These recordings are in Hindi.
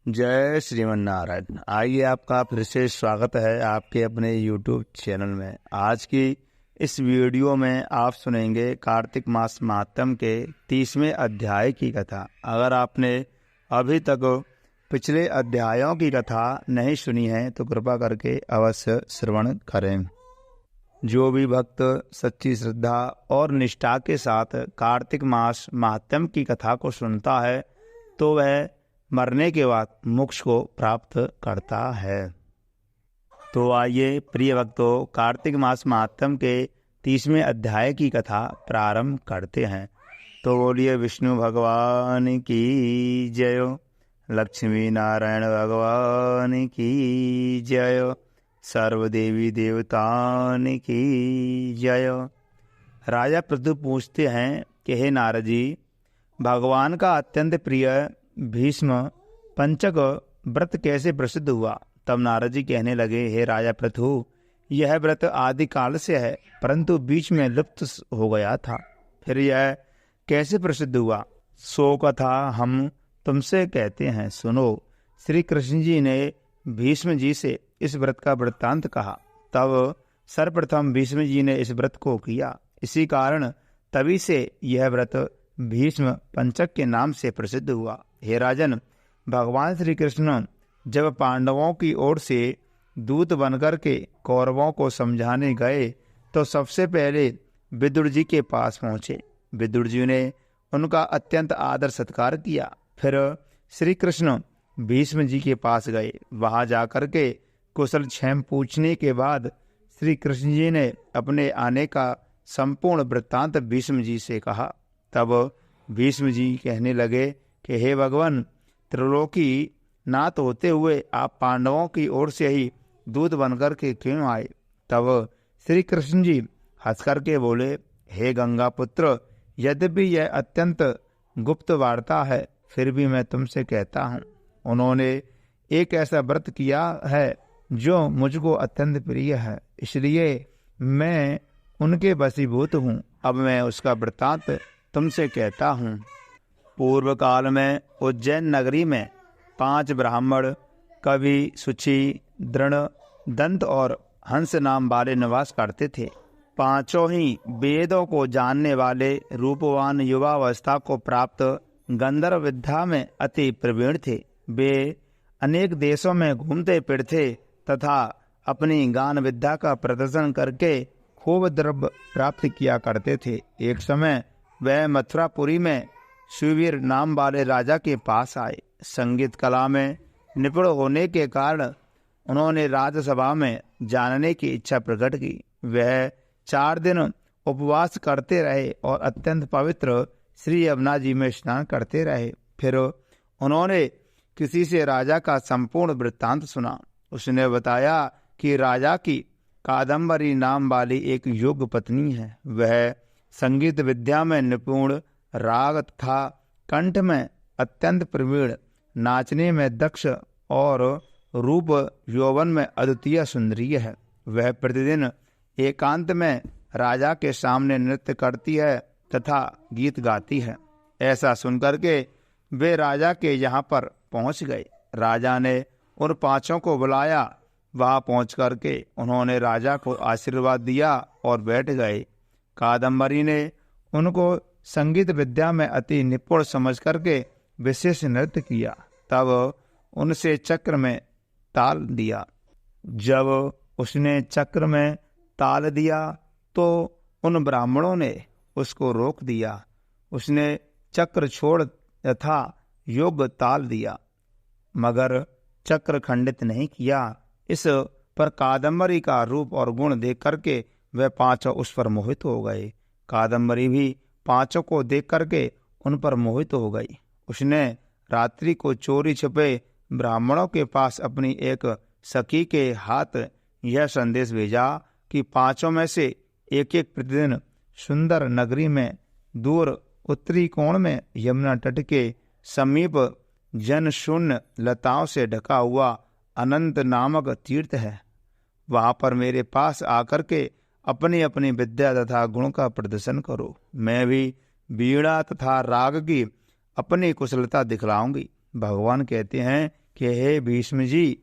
जय श्रीमन नारायण। आइए, आपका फिर से स्वागत है आपके अपने YouTube चैनल में। आज की इस वीडियो में आप सुनेंगे कार्तिक मास महात्म के 30वें अध्याय की कथा। अगर आपने अभी तक पिछले अध्यायों की कथा नहीं सुनी है तो कृपा करके अवश्य श्रवण करें। जो भी भक्त सच्ची श्रद्धा और निष्ठा के साथ कार्तिक मास महात्म की कथा को सुनता है तो वह मरने के बाद मोक्ष को प्राप्त करता है। तो आइए प्रिय भक्तों, कार्तिक मास महात्म के 30वें अध्याय की कथा प्रारंभ करते हैं। तो बोलिए विष्णु भगवान की जय, लक्ष्मी नारायण भगवान की जय, सर्वदेवी देवतान की जय। राजा पृथु पूछते हैं कि हे नारद जी, भगवान का अत्यंत प्रिय भीष्म पंचक व्रत कैसे प्रसिद्ध हुआ? तब नारद जी कहने लगे, हे राजा पृथु, यह व्रत आदि काल से है, परंतु बीच में लुप्त हो गया था। फिर यह कैसे प्रसिद्ध हुआ, सो कथा हम तुमसे कहते हैं, सुनो। श्री कृष्ण जी ने भीष्म जी से इस व्रत का वृत्तांत कहा। तब सर्वप्रथम भीष्म जी ने इस व्रत को किया। इसी कारण तभी से यह व्रत भीष्म पंचक के नाम से प्रसिद्ध हुआ। हे राजन, भगवान श्री कृष्ण जब पांडवों की ओर से दूत बनकर के कौरवों को समझाने गए तो सबसे पहले विदुर जी के पास पहुंचे। विदुर जी ने उनका अत्यंत आदर सत्कार किया। फिर श्री कृष्ण भीष्म जी के पास गए। वहां जाकर के कुशल क्षेम पूछने के बाद श्री कृष्ण जी ने अपने आने का संपूर्ण वृत्तांत भीष्म जी से कहा। तब भीष्म जी कहने लगे कि हे भगवान, त्रिलोकी नाथ होते हुए आप पांडवों की ओर से ही दूत बनकर के क्यों आए? तब श्री कृष्ण जी हंस करके बोले, हे गंगा पुत्र, यद्यपि यह अत्यंत गुप्त वार्ता है, फिर भी मैं तुमसे कहता हूँ। उन्होंने एक ऐसा व्रत किया है जो मुझको अत्यंत प्रिय है, इसलिए मैं उनके वशीभूत हूँ। अब मैं उसका वृत्तांत तुमसे कहता हूँ। पूर्व काल में उज्जैन नगरी में 5 ब्राह्मण कवि, सुचि, दृढ़, दंत और हंस नाम वाले निवास करते थे। पांचों ही वेदों को जानने वाले रूपवान, युवावस्था को प्राप्त, गंधर्व विद्या में अति प्रवीण थे। वे अनेक देशों में घूमते फिरते तथा अपनी गान विद्या का प्रदर्शन करके खूब द्रव्य प्राप्त किया करते थे। एक समय वह मथुरापुरी में सुवीर नाम वाले राजा के पास आए। संगीत कला में निपुण होने के कारण उन्होंने राजसभा में जानने की इच्छा प्रकट की। वह 4 दिन उपवास करते रहे और अत्यंत पवित्र श्री यमुना जी में स्नान करते रहे। फिर उन्होंने किसी से राजा का संपूर्ण वृत्तांत सुना। उसने बताया कि राजा की कादम्बरी नाम वाली एक योग्य पत्नी है। वह संगीत विद्या में निपुण, राग तथा कंठ में अत्यंत प्रवीण, नाचने में दक्ष और रूप यौवन में अद्वितीय सुंदरी है। वह प्रतिदिन एकांत में राजा के सामने नृत्य करती है तथा गीत गाती है। ऐसा सुनकर के वे राजा के यहाँ पर पहुँच गए। राजा ने उन 5 को बुलाया। वहां पहुँच करके उन्होंने राजा को आशीर्वाद दिया और बैठ गए। कादम्बरी ने उनको संगीत विद्या में अति निपुण समझ करके विशेष नृत्य किया। तब उनसे चक्र में ताल दिया। जब उसने चक्र में ताल दिया तो उन ब्राह्मणों ने उसको रोक दिया। उसने चक्र छोड़ तथा योग्य ताल दिया, मगर चक्र खंडित नहीं किया। इस पर कादम्बरी का रूप और गुण देख करके वह 5 उस पर मोहित हो गए। कादम्बरी भी 5 को देख करके उन पर मोहित हो गई। उसने रात्रि को चोरी छुपे ब्राह्मणों के पास अपनी एक सखी के हाथ यह संदेश भेजा कि 5 में से एक प्रतिदिन सुंदर नगरी में दूर उत्तरी कोण में यमुना तट के समीप जन शून्य लताओं से ढका हुआ अनंत नामक तीर्थ है। वहां पर मेरे पास आकर के अपनी अपनी विद्या तथा गुण का प्रदर्शन करो। मैं भी वीणा तथा राग की अपनी कुशलता दिखलाऊंगी। भगवान कहते हैं कि हे भीष्म जी,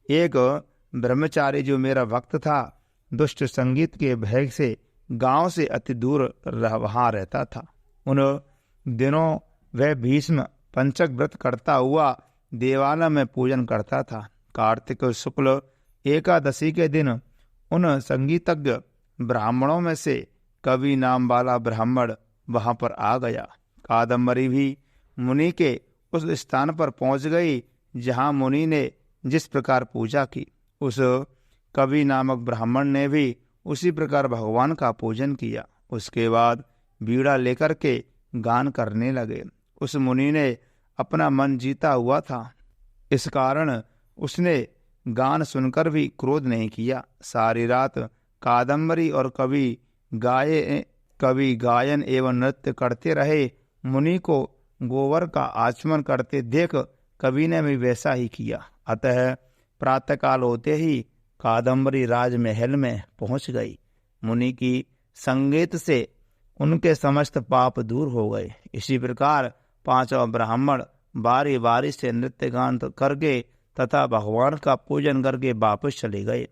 एक ब्रह्मचारी जो मेरा भक्त था, दुष्ट संगीत के भय से गांव से अति दूर वहां रहता था। उन दिनों वह भीष्म पंचक व्रत करता हुआ देवालय में पूजन करता था। कार्तिक शुक्ल एकादशी के दिन उन संगीतज्ञ ब्राह्मणों में से कवि नाम वाला ब्राह्मण वहां पर आ गया। कादम्बरी भी मुनि के उस स्थान पर पहुंच गई जहां मुनि ने जिस प्रकार पूजा की। उस कवि नामक ब्राह्मण ने भी उसी प्रकार भगवान का पूजन किया। उसके बाद बीड़ा लेकर के गान करने लगे। उस मुनि ने अपना मन जीता हुआ था, इस कारण उसने गान सुनकर भी क्रोध नहीं किया। सारी रात कादम्बरी और कवि गायन एवं नृत्य करते रहे। मुनि को गोबर का आचमन करते देख कवि ने भी वैसा ही किया। अतः प्रातःकाल होते ही कादम्बरी राजमहल में पहुंच गई। मुनि की संगीत से उनके समस्त पाप दूर हो गए। इसी प्रकार पांचों ब्राह्मण बारी बारी से नृत्य गान करके तथा भगवान का पूजन करके वापस चले गए।